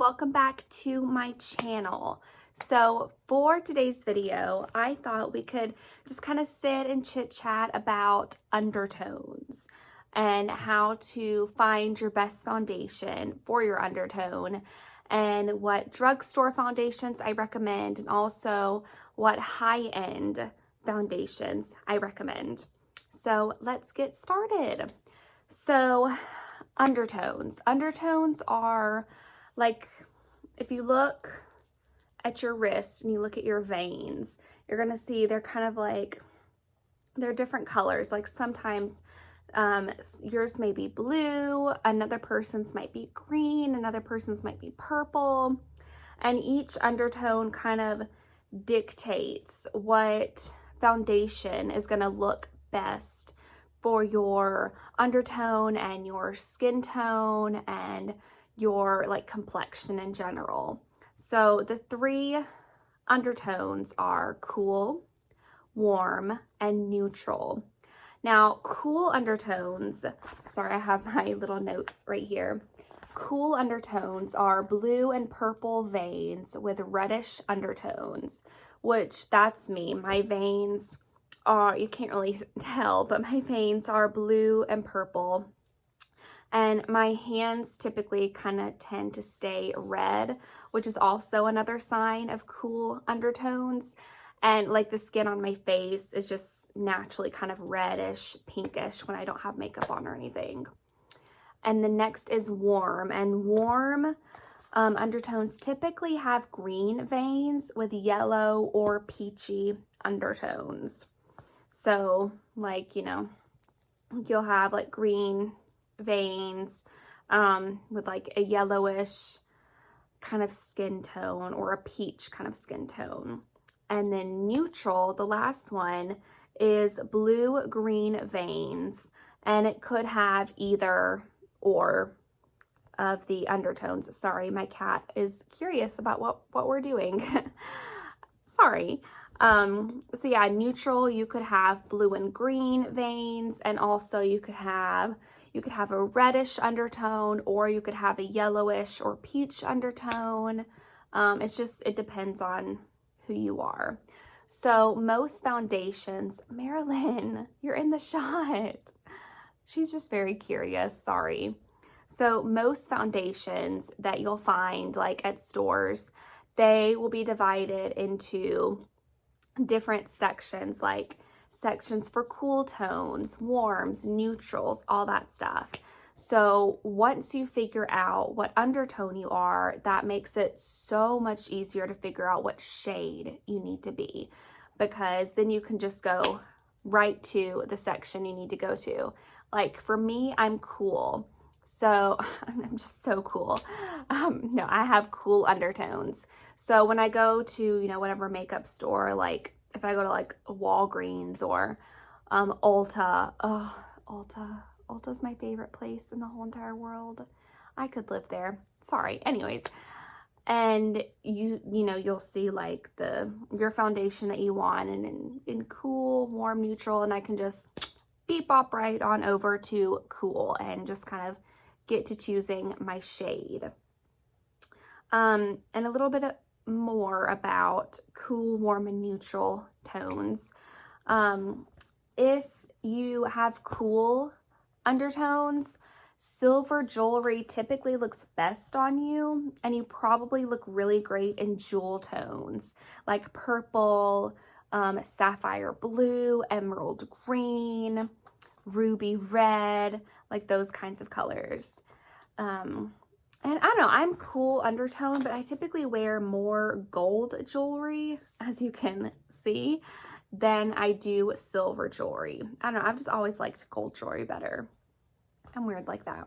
welcome back to my channel. So for today's video, I thought we could just kind of sit and chit chat about undertones and how to find your best foundation for your undertone and what drugstore foundations I recommend and also what high-end foundations I recommend. So let's get started. So undertones. Undertones are like, if you look at your wrist and you look at your veins, you're gonna see they're kind of like, they're different colors. Like sometimes yours may be blue, another person's might be green, another person's might be purple. And each undertone kind of dictates what foundation is gonna look best for your undertone and your skin tone and your like complexion in general. So the three undertones are cool, warm, and neutral. Now, cool undertones, sorry, I have my little notes right here. Cool undertones are blue and purple veins with reddish undertones, which that's me. My veins are, you can't really tell, but my veins are blue and purple. And my hands typically kind of tend to stay red, which is also another sign of cool undertones. And like the skin on my face is just naturally kind of reddish, pinkish when I don't have makeup on or anything. And the next is warm. And warm undertones typically have green veins with yellow or peachy undertones. So like, you know, you'll have like green veins with like a yellowish kind of skin tone or a peach kind of skin tone. And then neutral, the last one, is blue-green veins, and it could have either or of the undertones. Sorry, my cat is curious about what we're doing. Sorry. So yeah, neutral, you could have blue and green veins, and also you could have a reddish undertone, or you could have a yellowish or peach undertone. It depends on who you are. So most foundations, Marilyn, you're in the shot. She's just very curious, sorry. So most foundations that you'll find like at stores, they will be divided into different sections, like sections for cool tones, warms, neutrals, all that stuff. So once you figure out what undertone you are, that makes it so much easier to figure out what shade you need to be, because then you can just go right to the section you need to go to. Like for me, I'm cool. So I'm just so cool. No, I have cool undertones. So when I go to, you know, whatever makeup store, like if I go to like Walgreens or Ulta, Ulta's my favorite place in the whole entire world. I could live there. Sorry. Anyways, and you know, you'll see like your foundation that you want and in cool, warm, neutral, and I can just beep bop right on over to cool and just kind of get to choosing my shade. And a little bit more about cool, warm, and neutral tones. If you have cool undertones, silver jewelry typically looks best on you, and you probably look really great in jewel tones like purple, sapphire blue, emerald green, ruby red, like those kinds of colors. And I don't know, I'm cool undertone, but I typically wear more gold jewelry, as you can see, than I do silver jewelry. I don't know, I've just always liked gold jewelry better. I'm weird like that.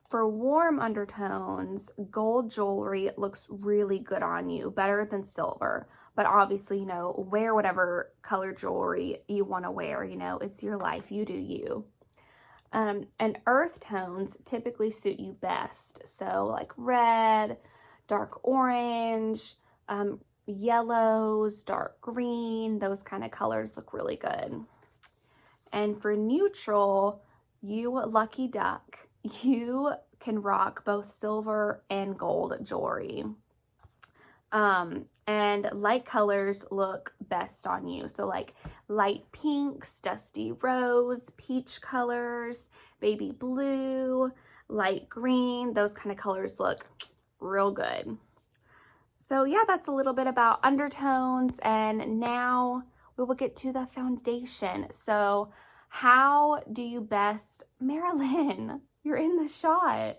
For warm undertones, gold jewelry looks really good on you, better than silver. But obviously, you know, wear whatever color jewelry you want to wear, you know, it's your life, you do you. And earth tones typically suit you best. So like red, dark orange, yellows, dark green, those kind of colors look really good. And for neutral, you lucky duck, you can rock both silver and gold jewelry. And light colors look best on you. So like light pinks, dusty rose, peach colors, baby blue, light green, those kind of colors look real good. So yeah, that's a little bit about undertones, and now we will get to the foundation. So how do you best, Marilyn, you're in the shot.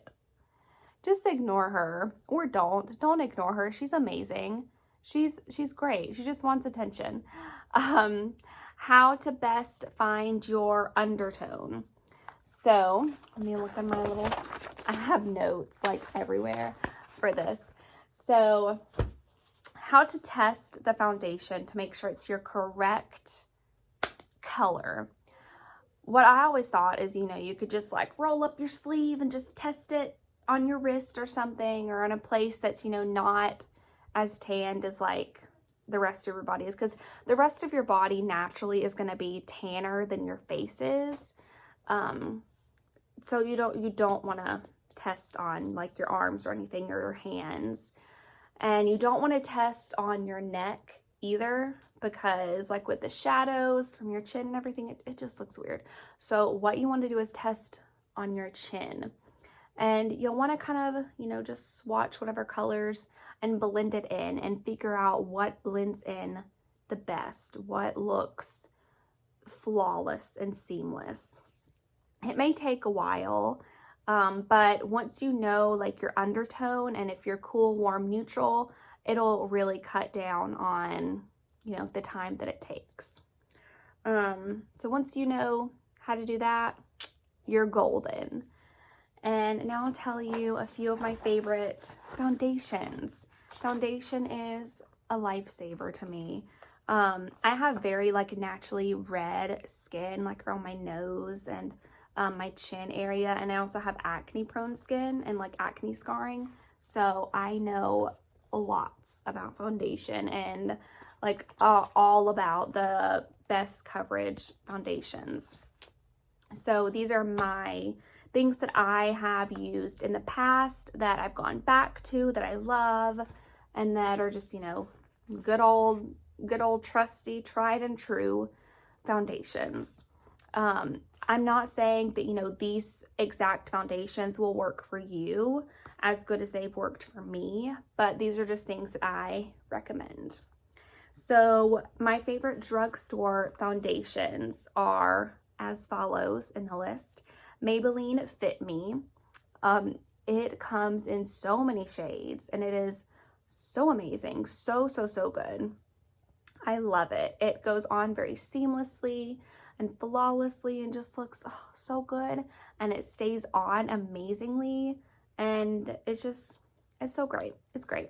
Just ignore her, or don't ignore her. She's amazing. She's great. She just wants attention. How to best find your undertone. So let me look at my little, I have notes like everywhere for this. So how to test the foundation to make sure it's your correct color. What I always thought is, you know, you could just like roll up your sleeve and just test it on your wrist or something, or in a place that's, you know, not as tanned as like the rest of your body is, because the rest of your body naturally is going to be tanner than your face is. So you don't want to test on like your arms or anything, or your hands, and you don't want to test on your neck either, because like with the shadows from your chin and everything, it just looks weird. So what you want to do is test on your chin. And you'll want to kind of, you know, just swatch whatever colors and blend it in and figure out what blends in the best, what looks flawless and seamless. It may take a while, but once you know like your undertone, and if you're cool, warm, neutral, it'll really cut down on, you know, the time that it takes. So once you know how to do that, you're golden. And now I'll tell you a few of my favorite foundations. Foundation is a lifesaver to me. I have very like naturally red skin, like around my nose and my chin area. And I also have acne prone skin and like acne scarring. So I know lots about foundation and like all about the best coverage foundations. So these are my things that I have used in the past, that I've gone back to, that I love, and that are just, you know, good old trusty, tried and true foundations. I'm not saying that, you know, these exact foundations will work for you as good as they've worked for me, but these are just things that I recommend. So my favorite drugstore foundations are as follows in the list. Maybelline Fit Me. It comes in so many shades, and it is so amazing. So good. I love it. It goes on very seamlessly and flawlessly and just looks so good, and it stays on amazingly, and it's so great. It's great.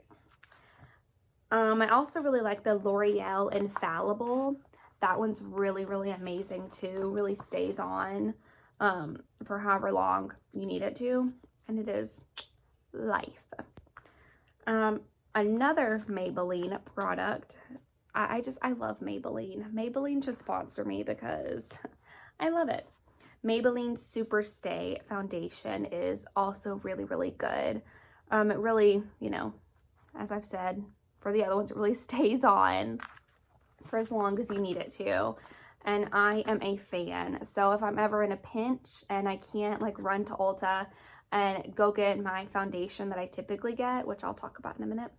I also really like the L'Oreal Infallible. That one's really amazing too. Really stays on for however long you need it to, and it is life. Another Maybelline product. I love Maybelline. Maybelline should sponsor me because I love it. Maybelline Super Stay foundation is also really good. It really, you know, as I've said for the other ones, it really stays on for as long as you need it to. And I am a fan. So if I'm ever in a pinch and I can't like run to Ulta and go get my foundation that I typically get, which I'll talk about in a minute,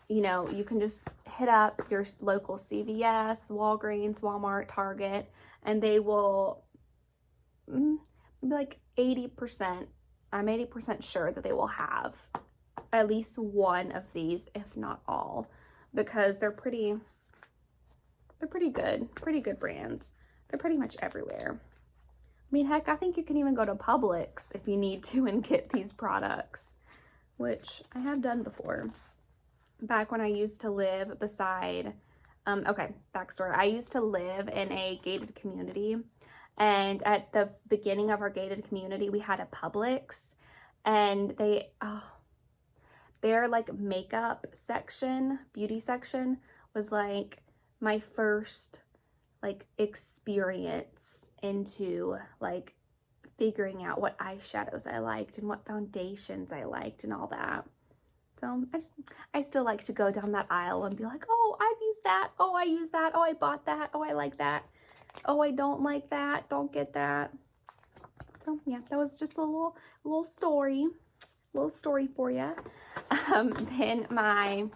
you know, you can just hit up your local CVS, Walgreens, Walmart, Target, and they will be like 80%. I'm 80% sure that they will have at least one of these, if not all, because they're pretty good brands. They're pretty much everywhere. I mean, heck, I think you can even go to Publix if you need to and get these products, which I have done before. Back when I used to live beside, okay, backstory. I used to live in a gated community, and at the beginning of our gated community, we had a Publix, and their like makeup section, beauty section was like my first like experience into like figuring out what eyeshadows I liked and what foundations I liked and all that. So I still like to go down that aisle and be like, oh, I've used that. Oh, I use that. Oh, I bought that. Oh, I like that. Oh, I don't like that. Don't get that. So yeah, that was just a little story for you. Then my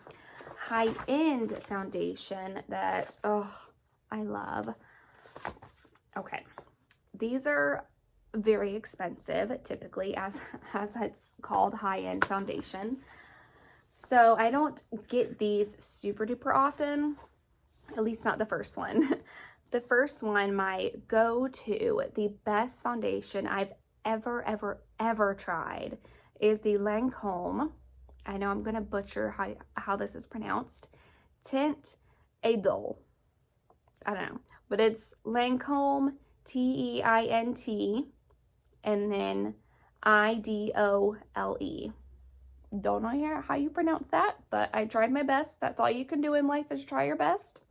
high-end foundation that, oh, I love. Okay, these are very expensive, typically, as it's called, high-end foundation. So I don't get these super duper often, at least not the first one. The first one, my go-to, the best foundation I've ever tried is the Lancome. I know I'm going to butcher how this is pronounced. Tint Idole. I don't know. But it's Lancome, T-E-I-N-T, and then I-D-O-L-E. Don't know how you pronounce that, but I tried my best. That's all you can do in life is try your best.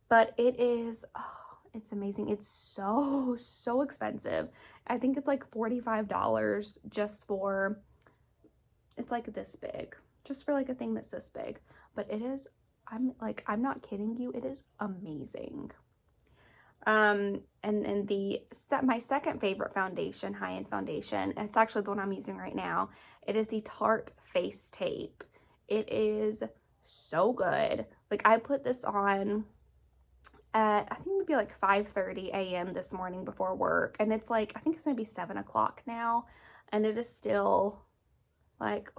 But it is, oh, it's amazing. It's so expensive. I think it's like $45 just for, it's like this big, just for like a thing that's this big. But it is, I'm not kidding you, it is amazing. And my second favorite foundation, high-end foundation, it's actually the one I'm using right now. It is the Tarte Face Tape. It is so good. Like, I put this on at, I think maybe like 5:30 a.m. this morning before work. And it's like, I think it's maybe 7 o'clock now. And it is still like,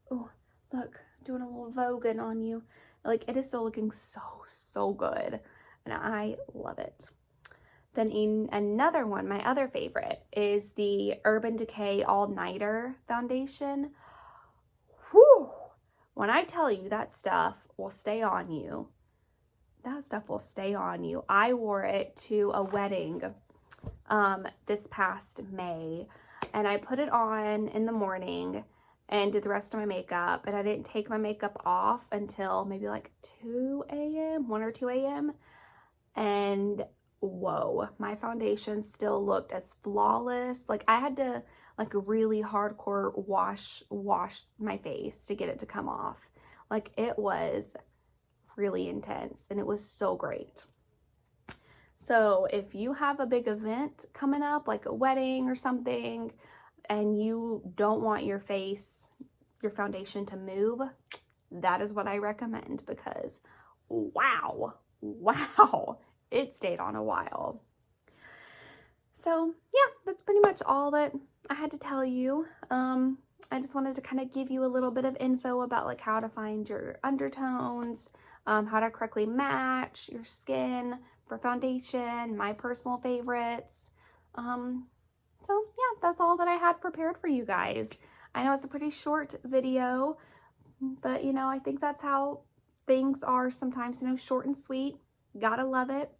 oh, look, doing a little voguing on you. Like, it is still looking so good. And I love it. Then another one, my other favorite, is the Urban Decay All Nighter foundation. Whew! When I tell you that stuff will stay on you, that stuff will stay on you. I wore it to a wedding this past May, and I put it on in the morning and did the rest of my makeup, and I didn't take my makeup off until maybe like 2 a.m., 1 or 2 a.m., and whoa, my foundation still looked as flawless. Like, I had to like really hardcore wash my face to get it to come off. Like, it was really intense and it was so great. So if you have a big event coming up, like a wedding or something, and you don't want your foundation to move, that is what I recommend, because wow, it stayed on a while. So yeah, that's pretty much all that I had to tell you. I just wanted to kind of give you a little bit of info about like how to find your undertones, how to correctly match your skin for foundation, my personal favorites. So yeah, that's all that I had prepared for you guys. I know it's a pretty short video, but you know, I think that's how things are sometimes, you know, short and sweet. Gotta love it.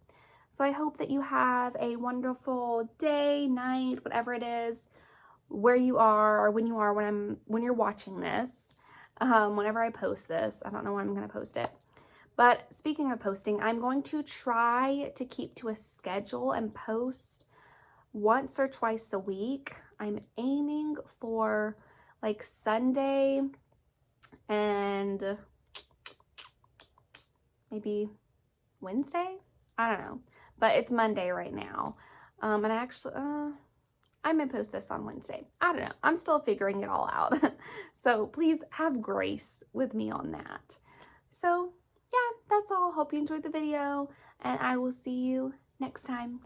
So I hope that you have a wonderful day, night, whatever it is, where you are or when you're watching this. Whenever I post this, I don't know when I'm going to post it. But speaking of posting, I'm going to try to keep to a schedule and post once or twice a week. I'm aiming for like Sunday and maybe Wednesday. I don't know, but it's Monday right now. And I actually, I may post this on Wednesday. I don't know. I'm still figuring it all out. So please have grace with me on that. So yeah, that's all. Hope you enjoyed the video, and I will see you next time.